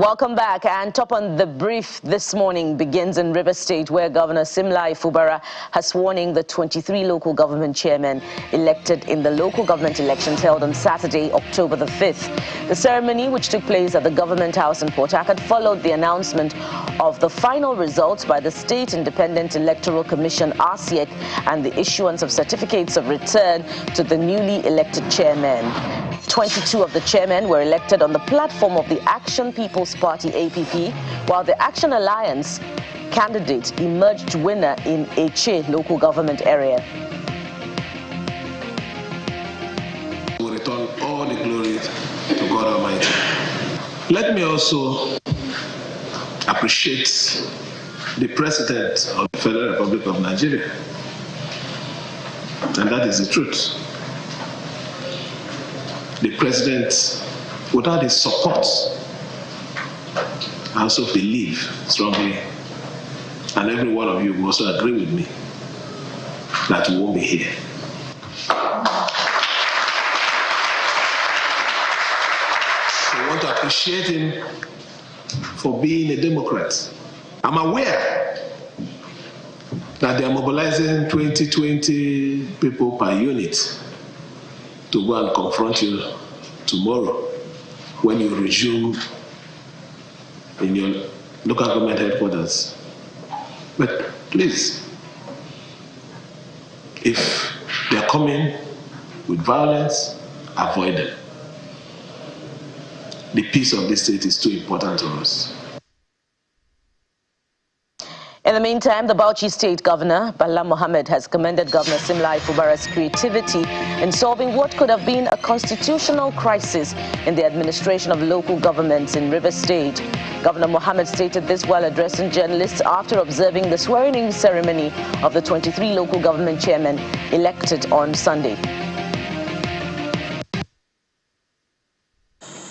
Welcome back. And top on the brief this morning begins in River State, where Governor Simlai Fubara has sworn in the 23 local government chairmen elected in the local government elections held on Saturday, October the 5th. The ceremony, which took place at the Government House in Port Harcourt, followed the announcement of the final results by the State Independent Electoral Commission, RCEC, and the issuance of certificates of return to the newly elected chairmen. 22 of the chairmen were elected on the platform of the Action People's Party, APP, while the Action Alliance candidate emerged winner in Eche local government area. We return all the glory to God Almighty. Let me also appreciate the President of the Federal Republic of Nigeria, and that is the truth. The President, without his support, I also believe strongly, and every one of you will also agree with me, that we won't be here. So I want to appreciate him for being a Democrat. I'm aware that they are mobilizing 20 people per unit to go and confront you tomorrow when you resume in your local government headquarters. But please, if they are coming with violence, avoid them. The peace of this state is too important to us. In the meantime, the Bauchi State Governor, Bala Mohammed, has commended Governor Simlai Fubara's creativity in solving what could have been a constitutional crisis in the administration of local governments in River State. Governor Mohammed stated this while addressing journalists after observing the swearing-in ceremony of the 23 local government chairmen elected on Sunday.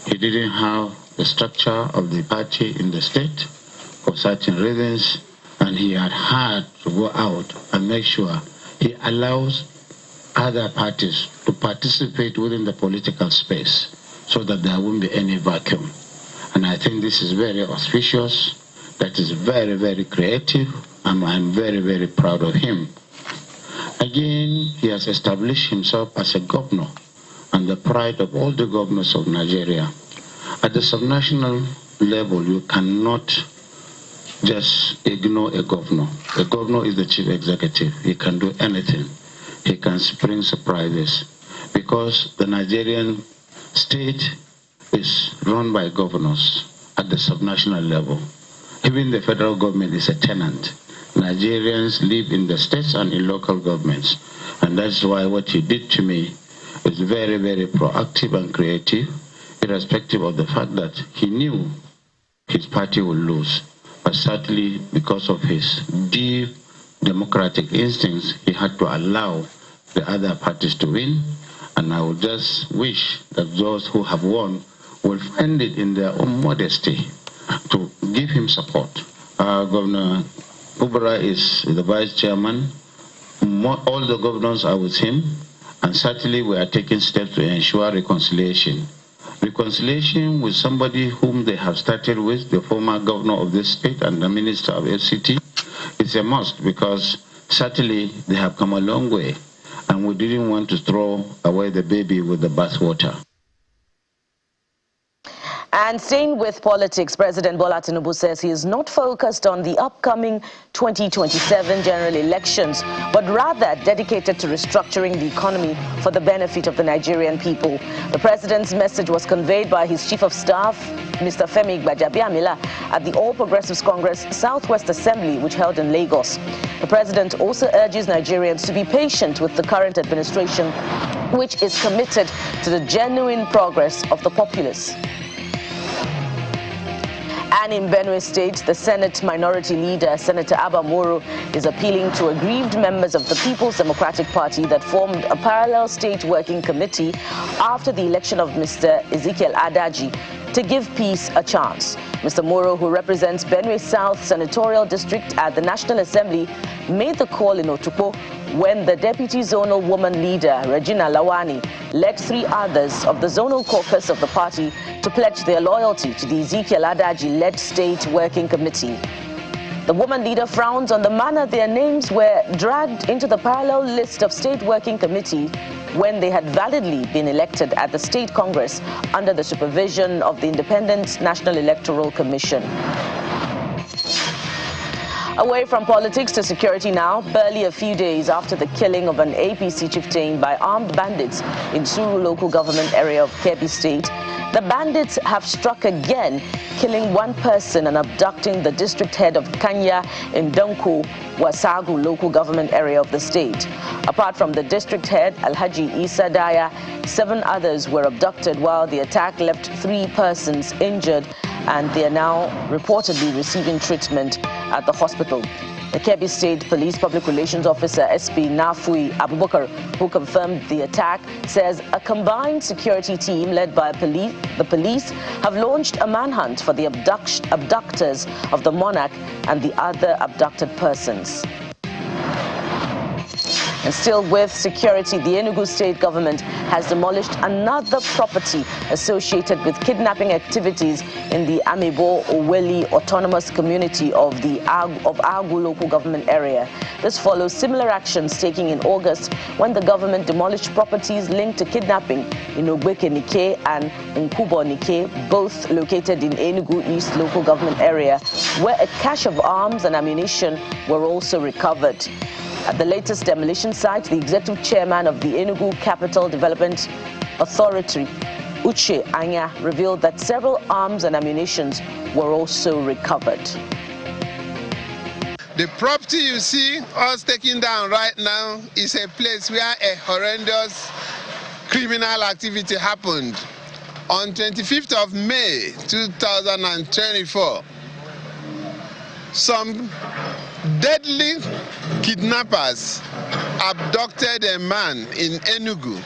He didn't have the structure of the party in the state for certain reasons, and he had to go out and make sure he allows other parties to participate within the political space so that there won't be any vacuum. And I think this is very auspicious, that is very, very creative, and I'm very, very proud of him. Again, he has established himself as a governor and the pride of all the governors of Nigeria. At the subnational level, you cannot just ignore a governor. A governor is the chief executive. He can do anything. He can spring surprises because the Nigerian state is run by governors at the subnational level. Even the federal government is a tenant. Nigerians live in the states and in local governments. And that's why what he did to me is very, very proactive and creative, irrespective of the fact that he knew his party would lose. But certainly, because of his deep democratic instincts, he had to allow the other parties to win. And I would just wish that those who have won will find it in their own modesty to give him support. Governor Fubara is the vice chairman. All the governors are with him. And certainly, we are taking steps to ensure reconciliation. Reconciliation with somebody whom they have started with, the former governor of this state and the minister of FCT, is a must because certainly they have come a long way and we didn't want to throw away the baby with the bathwater. And staying with politics, President Bola Tinubu says he is not focused on the upcoming 2027 general elections, but rather dedicated to restructuring the economy for the benefit of the Nigerian people. The president's message was conveyed by his chief of staff, Mr. Femi Gbajabiamila, at the All Progressives Congress Southwest Assembly, which held in Lagos. The president also urges Nigerians to be patient with the current administration, which is committed to the genuine progress of the populace. And in Benue State, the Senate Minority Leader, Senator Abba Moro, is appealing to aggrieved members of the People's Democratic Party that formed a parallel state working committee after the election of Mr. Ezekiel Adaji to give peace a chance. Mr. Moro, who represents Benue South Senatorial District at the National Assembly, made the call in Otukpo when the deputy zonal woman leader, Regina Lawani, led 3 others of the zonal caucus of the party to pledge their loyalty to the Ezekiel Adaji-led State Working Committee. The woman leader frowns on the manner their names were dragged into the parallel list of State Working Committee when they had validly been elected at the State Congress under the supervision of the Independent National Electoral Commission. Away from politics to security now, barely a few days after the killing of an APC chieftain by armed bandits in Suru local government area of Kebbi State, the bandits have struck again, killing 1 person and abducting the district head of Kanya in Donko, Wasagu local government area of the state. Apart from the district head, Alhaji Isa Daya, 7 others were abducted while the attack left 3 persons injured, and they are now reportedly receiving treatment at the hospital. The Kebbi State Police Public Relations Officer SP Nafui Abubakar, who confirmed the attack, says a combined security team led by the police have launched a manhunt for the abductors of the monarch and the other abducted persons. And still with security, the Enugu state government has demolished another property associated with kidnapping activities in the Amebo Oweli autonomous community of Agu local government area. This follows similar actions taken in August when the government demolished properties linked to kidnapping in Ogbeke Nike and Nkubo Nike, both located in Enugu East local government area, where a cache of arms and ammunition were also recovered. At the latest demolition site, the executive chairman of the Enugu Capital Development Authority, Uche Anya, revealed that several arms and ammunitions were also recovered. The property you see us taking down right now is a place where a horrendous criminal activity happened. On 25th of May 2024, some deadly kidnappers abducted a man in Enugu,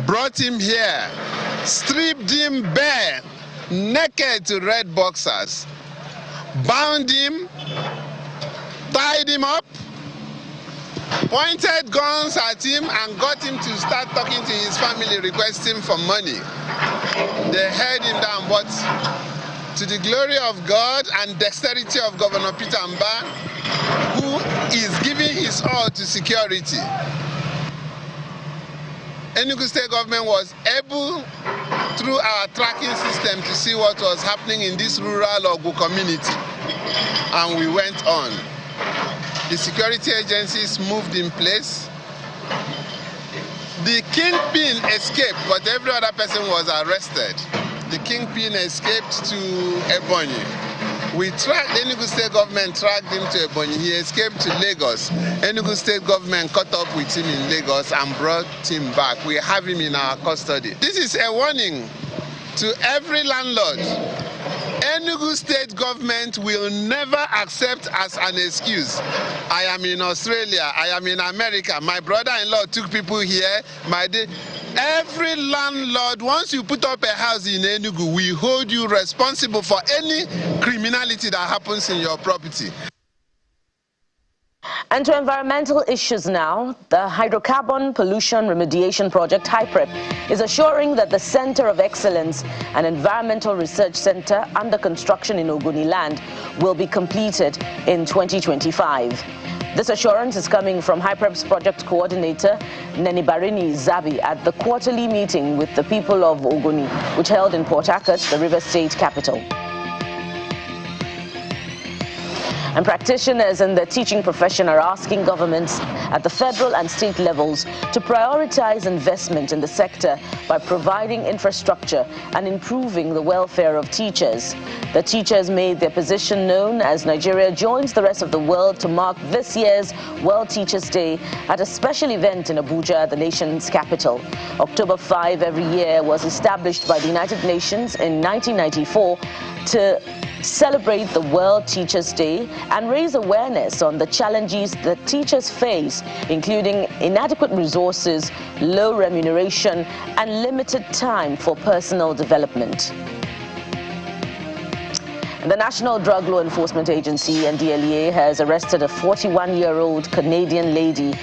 brought him here, stripped him bare, naked to red boxers, bound him, tied him up, pointed guns at him and got him to start talking to his family, requesting for money. They held him down, but to the glory of God and dexterity of Governor Peter Mba, who is giving his all to security, Enugu State government was able, through our tracking system, to see what was happening in this rural Ogu community, and we went on. The security agencies moved in place. The kingpin escaped, but every other person was arrested. The kingpin escaped to Ebonyi. The Enugu State government tracked him to Ebonyi. He escaped to Lagos. Enugu State government caught up with him in Lagos and brought him back. We have him in our custody. This is a warning to every landlord. Enugu State government will never accept as an excuse, I am in Australia, I am in America, my brother-in-law took people here, every landlord, once you put up a house in Enugu, we hold you responsible for any criminality that happens in your property. And to environmental issues now, the Hydrocarbon Pollution Remediation Project, HYPREP, is assuring that the Center of Excellence and Environmental Research Center under construction in Ogoni land will be completed in 2025. This assurance is coming from HYPREP's project coordinator, Nenibarini Zabi, at the quarterly meeting with the people of Ogoni, which held in Port Harcourt, the River State capital. And practitioners in the teaching profession are asking governments at the federal and state levels to prioritize investment in the sector by providing infrastructure and improving the welfare of teachers. The teachers made their position known as Nigeria joins the rest of the world to mark this year's World Teachers' Day at a special event in Abuja, the nation's capital. October 5 every year was established by the United Nations in 1994 to celebrate the World Teachers' Day and raise awareness on the challenges that teachers face, including inadequate resources, low remuneration, and limited time for personal development. The National Drug Law Enforcement Agency, NDLEA, has arrested a 41-year-old Canadian lady,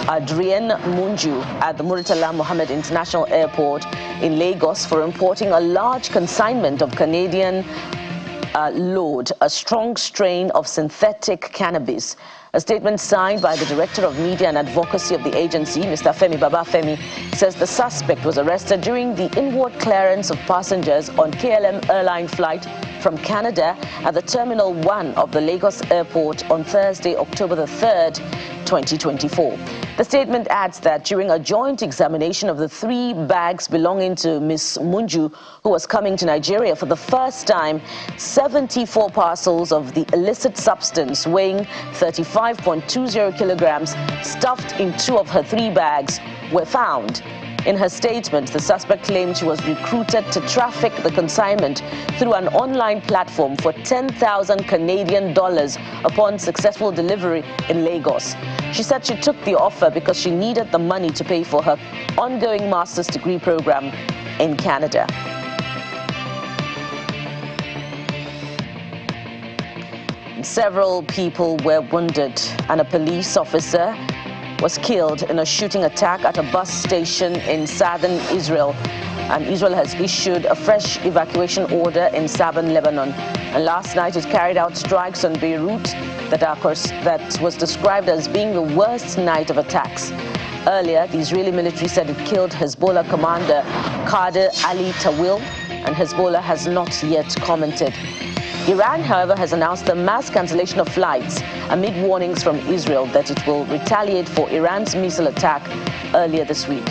Adrienne Munju, at the Murtala Mohammed International Airport in Lagos for importing a large consignment of Canadian load, a strong strain of synthetic cannabis. A statement signed by the Director of Media and Advocacy of the agency, Mr. Femi Babafemi, says the suspect was arrested during the inward clearance of passengers on KLM airline flight from Canada at the Terminal 1 of the Lagos Airport on Thursday, October the 3rd, 2024. The statement adds that during a joint examination of the 3 bags belonging to Ms. Munju, who was coming to Nigeria for the first time, 74 parcels of the illicit substance weighing 35.20 kilograms stuffed in 2 of her 3 bags were found. In her statement, the suspect claimed she was recruited to traffic the consignment through an online platform for 10,000 Canadian dollars upon successful delivery in Lagos. She said she took the offer because she needed the money to pay for her ongoing master's degree program in Canada. Several people were wounded and a police officer was killed in a shooting attack at a bus station in southern Israel. And Israel has issued a fresh evacuation order in southern Lebanon. And last night it carried out strikes on Beirut that was described as being the worst night of attacks. Earlier, the Israeli military said it killed Hezbollah commander Kader Ali Tawil, and Hezbollah has not yet commented. Iran, however, has announced the mass cancellation of flights amid warnings from Israel that it will retaliate for Iran's missile attack earlier this week.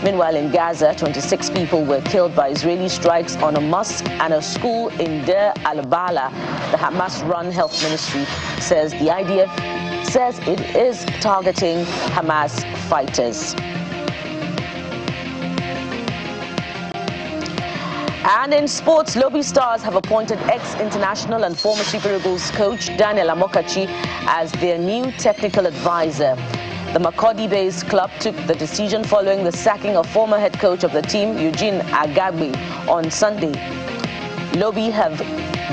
Meanwhile, in Gaza, 26 people were killed by Israeli strikes on a mosque and a school in Deir al-Bala. The Hamas-run health ministry says the IDF says it is targeting Hamas fighters. And in sports, Lobi Stars have appointed ex-international and former Super Eagles coach Daniel Amokachi as their new technical advisor. The Makurdi-based club took the decision following the sacking of former head coach of the team, Eugene Agagbe, on Sunday. Lobi have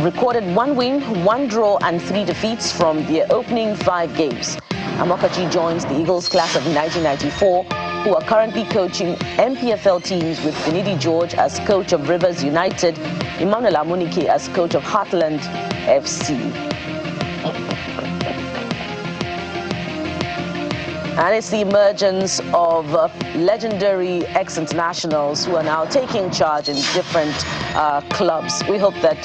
recorded 1 win, 1 draw and 3 defeats from their opening 5 games. Amokachi joins the Eagles class of 1994, who are currently coaching MPFL teams with Benidi George as coach of Rivers United, Emmanuel Amunike as coach of Heartland FC. And it's the emergence of legendary ex-internationals who are now taking charge in different clubs. We hope that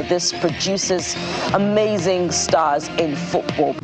this produces amazing stars in football.